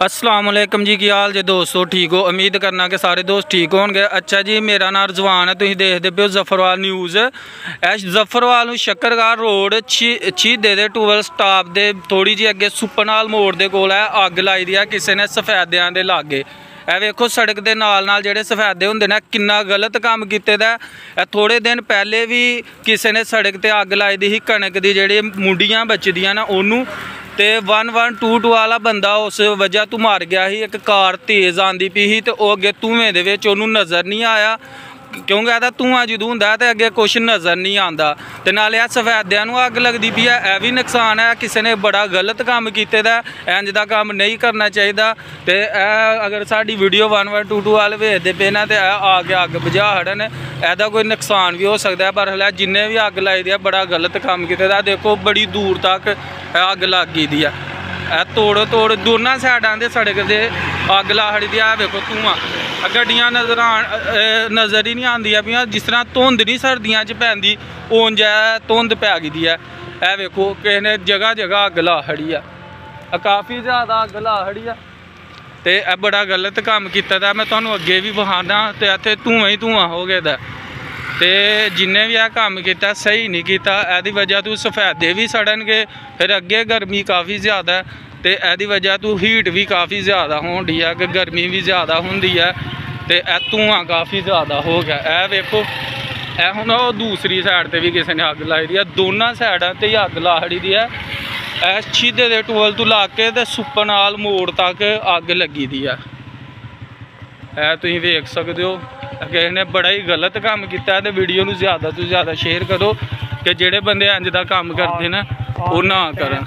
अस्सलाम वालेकुम जी, की हाल जे दोस्तों? ठीक हो? उम्मीद करना कि सारे दोस्त ठीक होंगे। अच्छा जी, मेरा नाम रजवान है, तुम देखते पे हो जफरवाल न्यूज़। जफरवाल शक्करगार रोड शहीदे दे टूवल स्टाप दे थोड़ी जी अगे सुपनाल मोड़ दे कोल है अग लाई दी है किसी ने सफेदियां दे लागे। ए वेखो सड़क के नाल जेह्ड़े सफेदे होंदे ने किन्ना गलत काम कीते दा है। थोड़े दिन पहले भी किसी ने सड़क ते अग लाई दी ही कणक दी जेह्ड़ी मुंडियां बचदियां ना ओनू ते 1122 वाला बंदा उस वजह तो मर गया ही। एक कार तेज़ आंदी पी ही तो अगे धुएं दे विच ओनू नज़र नहीं आया क्योंकि ਇਹਦਾ ਧੂਆਂ ਜਦੋਂ ਹੁੰਦਾ ਤੇ ਅੱਗੇ ਕੁਛ ਨਜ਼ਰ ਨਹੀਂ ਆਉਂਦਾ ਤੇ ਨਾਲੇ ਆ ਸਫੈਦਿਆਂ ਨੂੰ ਅੱਗ ਲੱਗਦੀ ਪਈ ਹੈ। ਇਹ ਵੀ ਨੁਕਸਾਨ ਹੈ, ਕਿਸੇ ਨੇ ਬੜਾ ਗਲਤ ਕੰਮ ਕੀਤੇ ਦਾ। ਇੰਜ ਦਾ ਕੰਮ ਨਹੀਂ ਕਰਨਾ ਚਾਹੀਦਾ ਤੇ ਇਹ ਅਗਰ ਸਾਡੀ ਵੀਡੀਓ 1122 ਵਾਲ ਵੇਖਦੇ ਪਏ ਨਾ ਤੇ ਆ ਕੇ ਅੱਗ ਬੁਝਾ ਹੜਨ, ਇਹਦਾ ਕੋਈ ਨੁਕਸਾਨ ਵੀ ਹੋ ਸਕਦਾ ਹੈ। ਪਰ ਹਲੇ ਜਿੰਨੇ ਵੀ ਅੱਗ ਲਾਈ ਦੀ ਆ ਬੜਾ ਗਲਤ ਕੰਮ ਕੀਤੇ ਦਾ। ਦੇਖੋ ਬੜੀ ਦੂਰ ਤੱਕ ਅੱਗ ਲੱਗ ਗਈ ਦੀ ਆ। ਤੋੜ ਦੋਨਾਂ ਸਾਈਡਾਂ ਦੇ सड़क ਦੇ ਅੱਗ ਲਾਹੜੀ ਦੀ ਆ। ਵੇਖੋ ਧੂਆਂ ਗੱਡੀਆਂ ਨਜ਼ਰ ਹੀ ਨਹੀਂ ਆਉਂਦੀਆਂ ਪਈਆਂ। ਜਿਸ ਤਰ੍ਹਾਂ ਧੁੰਦ ਨਹੀਂ ਸਰਦੀਆਂ 'ਚ ਪੈਂਦੀ ਉਂਝ ਧੁੰਦ ਪੈ ਗਈ ਦੀ ਹੈ। ਇਹ ਵੇਖੋ ਕਿਸੇ ਨੇ ਜਗ੍ਹਾ ਜਗ੍ਹਾ ਅੱਗ ਲਾਹੜੀ ਆ, ਕਾਫੀ ਜ਼ਿਆਦਾ ਅੱਗ ਲਾਹੜੀ ਆ ਤੇ ਇਹ ਬੜਾ ਗਲਤ ਕੰਮ ਕੀਤਾ ਦਾ। ਮੈਂ ਤੁਹਾਨੂੰ ਅੱਗੇ ਵੀ ਵਿਖਾਉਣਾ ਤੇ ਇੱਥੇ ਧੂਆਂ ਹੀ ਧੂਆਂ ਹੋ ਗਿਆ ਦਾ ਤੇ ਜਿੰਨੇ ਵੀ ਇਹ ਕੰਮ ਕੀਤਾ ਸਹੀ ਨਹੀਂ ਕੀਤਾ। ਇਹਦੀ ਵਜ੍ਹਾ ਤੋਂ ਸਫੈਦੇ ਵੀ ਸੜਨਗੇ, ਫਿਰ ਅੱਗੇ ਗਰਮੀ ਕਾਫੀ ਜ਼ਿਆਦਾ ਤੇ ਇਹਦੀ ਵਜ੍ਹਾ ਤੋਂ ਹੀਟ ਵੀ ਕਾਫੀ ਜ਼ਿਆਦਾ ਹੋਣ ਡਈ ਆ ਕਿ ਗਰਮੀ ਵੀ ਜ਼ਿਆਦਾ ਹੁੰਦੀ ਹੈ ਤੇ ਇਹ ਧੂਆਂ ਕਾਫੀ ਜ਼ਿਆਦਾ ਹੋ ਗਿਆ। ਇਹ ਵੇਖੋ ਇਹ ਹੁਣ ਉਹ ਦੂਸਰੀ ਸਾਈਡ ਤੇ ਵੀ ਕਿਸੇ ਨੇ ਅੱਗ ਲਾਈ ਦੀ ਆ। ਦੋਨਾਂ ਸਾਈਡਾਂ ਤੇ ਹੀ ਅੱਗ ਲਾਹੜੀ ਦੀ ਹੈ। ਇਹ ਸ਼ਹੀਦੇ ਦੇ ਟੂਲ ਤੋਂ ਲਾ ਕੇ ਤੇ ਸੁਪਨਾਲ ਮੋੜ ਤੱਕ ਅੱਗ ਲੱਗੀ ਦੀ ਆ। ਇਹ ਤੁਸੀਂ ਵੇਖ ਸਕਦੇ ਹੋ ਕਿਸੇ ਨੇ ਬੜਾ ਹੀ ਗਲਤ ਕੰਮ ਕੀਤਾ ਤੇ ਵੀਡੀਓ ਨੂੰ ਜ਼ਿਆਦਾ ਤੋਂ ਜ਼ਿਆਦਾ ਸ਼ੇਅਰ ਕਰੋ ਕਿ ਜਿਹੜੇ ਬੰਦੇ ਇੰਜ ਦਾ ਕੰਮ ਕਰਦੇ ਨੇ ਉਹ ਨਾ ਕਰਨ।